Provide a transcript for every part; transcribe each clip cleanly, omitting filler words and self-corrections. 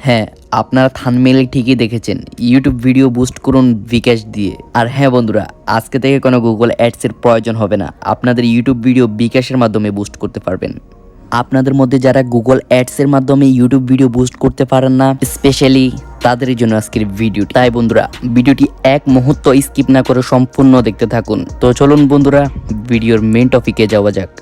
হ্যাঁ, আপনারা থাম্বনেইলে ঠিকই দেখেছেন, ইউটিউব ভিডিও বুস্ট করুন bKash দিয়ে। আর হ্যাঁ বন্ধুরা, আজকে থেকে কোনো গুগল অ্যাডসের প্রয়োজন হবে না, আপনাদের ইউটিউব ভিডিও bKashের মাধ্যমে বুস্ট করতে পারবেন। আপনাদের মধ্যে যারা গুগল অ্যাডসের মাধ্যমে ইউটিউব ভিডিও বুস্ট করতে পারেন না, স্পেশালি তাদের জন্য আজকের ভিডিও। তাই বন্ধুরা, ভিডিওটি এক মুহূর্ত স্কিপ না করে সম্পূর্ণ দেখতে থাকুন। তো চলুন বন্ধুরা, ভিডিওর মেন টপিকে যাওয়া যাক।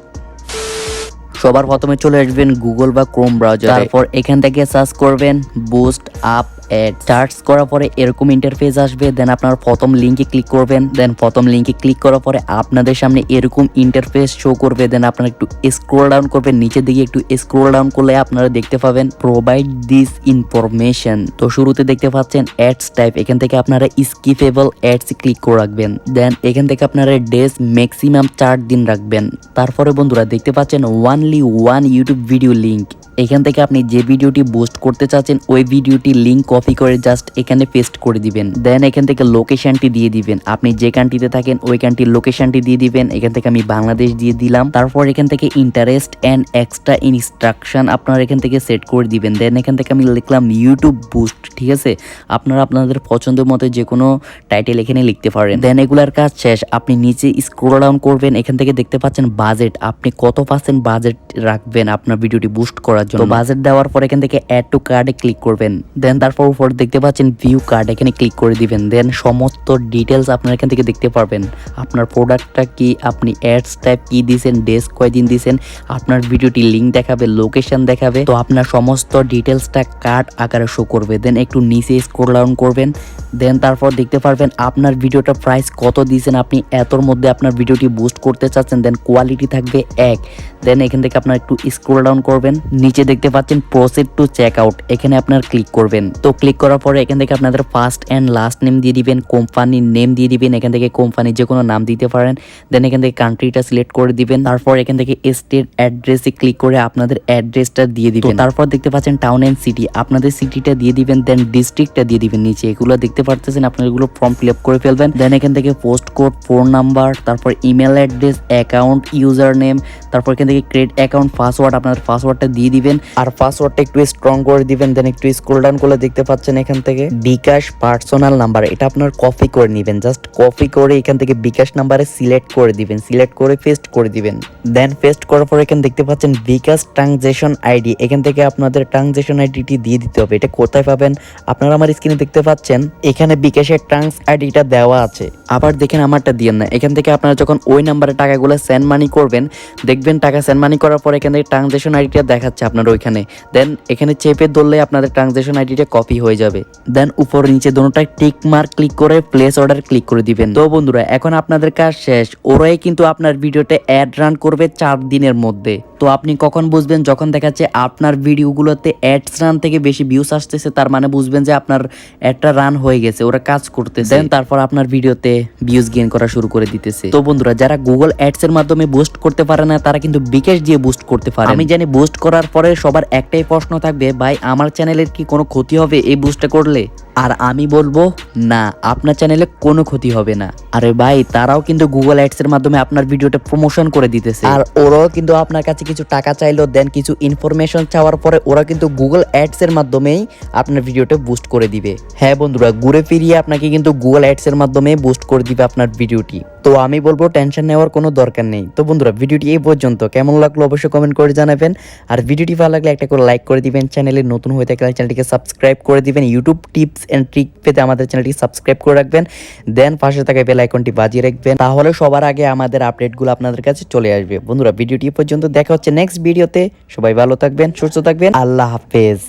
সবার প্রথমে চলে আসবেন গুগল বা ক্রোম ব্রাউজারে, তারপর এখান থেকে সার্চ করবেন বুস্ট আপ অ্যাড। সার্চ করার পরে এরকম ইন্টারফেস আসবে, দেন আপনার প্রথম লিঙ্কে ক্লিক করবেন। দেন প্রথম লিঙ্কে ক্লিক করার পরে আপনাদের সামনে এরকম ইন্টারফেস শো করবে। দেন আপনারা একটু স্ক্রল ডাউন করবেন, নিচের দিকে একটু স্ক্রল ডাউন করলে আপনারা দেখতে পাবেন প্রোভাইড দিস ইনফরমেশন। তো শুরুতে দেখতে পাচ্ছেন অ্যাডস টাইপ, এখান থেকে আপনারা স্কিপেবল অ্যাডস ক্লিক করে রাখবেন। দেন এখান থেকে আপনারা ডেজ ম্যাক্সিমাম 4 দিন রাখবেন। তারপরে বন্ধুরা দেখতে পাচ্ছেন only one YouTube video link, এখান থেকে আপনি যে ভিডিওটি পোস্ট করতে চাচ্ছেন ওই ভিডিওটি লিঙ্ক কপি করে জাস্ট এখানে পেস্ট করে দিবেন। দেন এখান থেকে লোকেশনটি দিয়ে দিবেন, আপনি যে কান্ট্রিতে থাকেন ওই কান্ট্রির লোকেশনটি দিয়ে দিবেন। এখান থেকে আমি বাংলাদেশ দিয়ে দিলাম। তারপর এখান থেকে ইন্টারেস্ট এন্ড এক্সট্রা ইনস্ট্রাকশন আপনারা এখান থেকে সেট করে দিবেন। দেন এখান থেকে আমি লিখলাম ইউটিউব বুস্ট, ঠিক আছে। আপনারা আপনাদের পছন্দের মতো যে কোনো টাইটেল এখানে লিখতে পারেন। দেন এগুলার কাজ শেষ, আপনি নিচে স্ক্রল ডাউন করবেন, এখান থেকে দেখতে পাচ্ছেন বাজেট, আপনি কত % বাজেট রাখবেন আপনার ভিডিওটি বুস্ট করার জন্য। তো বাজেট দেওয়ার পর এখান থেকে অ্যাড টু কার্ডে ক্লিক করবেন। দেন তারপর উপর দেখতে পাচ্ছেন ভিউ কার্ড, এখানে ক্লিক করে দিবেন। দেন সমস্ত ডিটেলস আপনার এখান থেকে দেখতে পারবেন, আপনার প্রোডাক্টটা কি, আপনি অ্যাডস টাইপ কি দিয়েছেন, ডেজ কয়দিন দিয়েছেন, আপনার ভিডিওটি লিঙ্ক দেখাবে, লোকেশন দেখাবে। তো আপনার সমস্ত ডিটেলসটা কার্ড আকারে শো করবে। দেন একটু নিচে স্ক্রল ডাউন করবেন। দেন তারপর দেখতে পারবেন আপনার ভিডিওটা প্রাইস কত দিয়েছেন, আপনি এতর মধ্যে আপনার ভিডিওটি বুস্ট করতে চাচ্ছেন। দেন কোয়ালিটি থাকবে 1। দেন এখান থেকে আপনার একটু স্ক্রল ডাউন করবেন, নিচে দেখতে পাচ্ছেন প্রসিড টু চেক আউট, এখানে আপনার ক্লিক করবেন। তো ক্লিক করার পরে এখান থেকে আপনাদের ফার্স্ট এন্ড লাস্ট নেম দিয়ে দিবেন, কোম্পানির নেম দিয়ে দিবেন, এখান থেকে কোম্পানির যে কোনো নাম দিতে পারেন। দেন এখান থেকে কান্ট্রিটা সিলেক্ট করে দিবেন। তারপর এখান থেকে স্টেট অ্যাড্রেসে ক্লিক করে আপনাদের অ্যাড্রেসটা দিয়ে দিবেন। তারপর দেখতে পাচ্ছেন টাউন এন্ড সিটি, আপনাদের সিটিটা দিয়ে দিবেন। দেন ডিস্ট্রিক্টটা দিয়ে দিবেন নিচে, এগুলো দেখতে পারতেছেন, আপনারা এগুলো ফর্ম ফিল আপ করে ফেলবেন। দেন এখান থেকে পোস্ট কোড, ফোন নাম্বার, তারপর email address, account user name, তারপর এখান থেকে ক্রিয়েট অ্যাকাউন্ট পাসওয়ার্ড, আপনাদের পাসওয়ার্ডটা দিয়ে দিবেন। আর পাসওয়ার্ডটা একটু স্ট্রং করে দিবেন। দেন একটু স্ক্রল ডাউন করলে দেখতে পাচ্ছেন এখান থেকে bKash পার্সোনাল নাম্বার, এটা আপনার কপি করে নেবেন। জাস্ট কপি করে এখান থেকে bKash নাম্বারে সিলেক্ট করে দিবেন, সিলেক্ট করে পেস্ট করে দিবেন। দেন পেস্ট করার পর এখানে দেখতে পাচ্ছেন bKash ট্রানজাকশন আইডি, এখান থেকে আপনাদের ট্রানজাকশন আইডিটি দিয়ে দিতে হবে। এটা কোথায় পাবেন, আপনারা আমার স্ক্রিনে দেখতে পাচ্ছেন এখানে bKashের ট্রান্স আইডিটা দেওয়া আছে। আবার দেখেন আমারটা দিয়েন না, এখান থেকে আপনারা যখন ওই নাম্বারে টাকাগুলো সেন্ড মানি করবেন, দেখবেন টাকা সেন্ড মানি করার পর এখান থেকে ট্রানজাকশন আইডিটা দেখাচ্ছে আপনার ওইখানে। দেন এখানে চেপে ধরলে আপনাদের ট্রানজাকশন আইডিটা কপি হয়ে যাবে। দেন উপর নিচে দুটোটাই টিক মার্ক ক্লিক করে প্লেস অর্ডার ক্লিক করে দিবেন। তো বন্ধুরা, এখন আপনাদের কাজ শেষ, ওরাই কিন্তু আপনার ভিডিওতে অ্যাড রান করবে 4 দিনের মধ্যে। তো আপনি কখন বুঝবেন, যখন দেখাচ্ছে আপনার ভিডিওগুলোতে অ্যাডস রান থেকে বেশি ভিউজ আসতেছে, তার মানে বুঝবেন যে আপনার অ্যাডটা রান হয়ে গেছে, ওরা কাজ করতেছে। দেন তারপর আপনার ভিডিওতে ভিউজ গেইন করা শুরু করে দিতেছে। তো বন্ধুরা, যারা গুগল অ্যাডস এর মাধ্যমে বুস্ট করতে পারে না, তারা কিন্তু bKash দিয়ে বুস্ট করতে পারে। আমি জানি বুস্ট করার পরে সবার একটাই প্রশ্ন থাকবে, ভাই আমার চ্যানেলের কি কোনো ক্ষতি হবে এই বুস্টটা করলে? আর আমি বলবো না, আপনার চ্যানেলে কোনো ক্ষতি হবে না। আরে ভাই, তারাও কিন্তু গুগল অ্যাডস এর মাধ্যমে আপনার ভিডিওটা প্রমোশন করে দিতেছে, আর ওরাও কিন্তু আপনার কাছে কিছু টাকা চাইলো, দেন কিছু ইনফরমেশন চাওয়ার পরে ওরা কিন্তু গুগল অ্যাডস এর মাধ্যমেই আপনার ভিডিওটা বুস্ট করে দিবে। হ্যাঁ বন্ধুরা, ঘুরে ফিরিয়ে আপনাকে কিন্তু গুগল অ্যাডস এর মাধ্যমে বুস্ট করে দিবে আপনার ভিডিওটি। তো আমি বলবো টেনশন নেওয়ার কোনো দরকার নেই। তো বন্ধুরা, ভিডিওটি এই পর্যন্ত, কেমন লাগলো অবশ্যই কমেন্ট করে জানাবেন। আর ভিডিওটি ভালো লাগলে একটা করে লাইক করে দিবেন, চ্যানেলে নতুন হয়ে থাকলে চ্যানেলটিকে সাবস্ক্রাইব করে দিবেন। ইউটিউব টিপস এন্ড ট্রিক পেতে আমাদের চ্যানেলটি সাবস্ক্রাইব করে রাখবেন। দেন পাশে থাকা বেল আইকনটি বাজিয়ে রাখবেন, তাহলে সবার আগে আমাদের আপডেটগুলো আপনাদের কাছে চলে আসবে। বন্ধুরা, ভিডিওটি এই পর্যন্ত, দেখা হচ্ছে নেক্সট ভিডিওতে। সবাই ভালো থাকবেন, সুস্থ থাকবেন, আল্লাহ হাফেজ।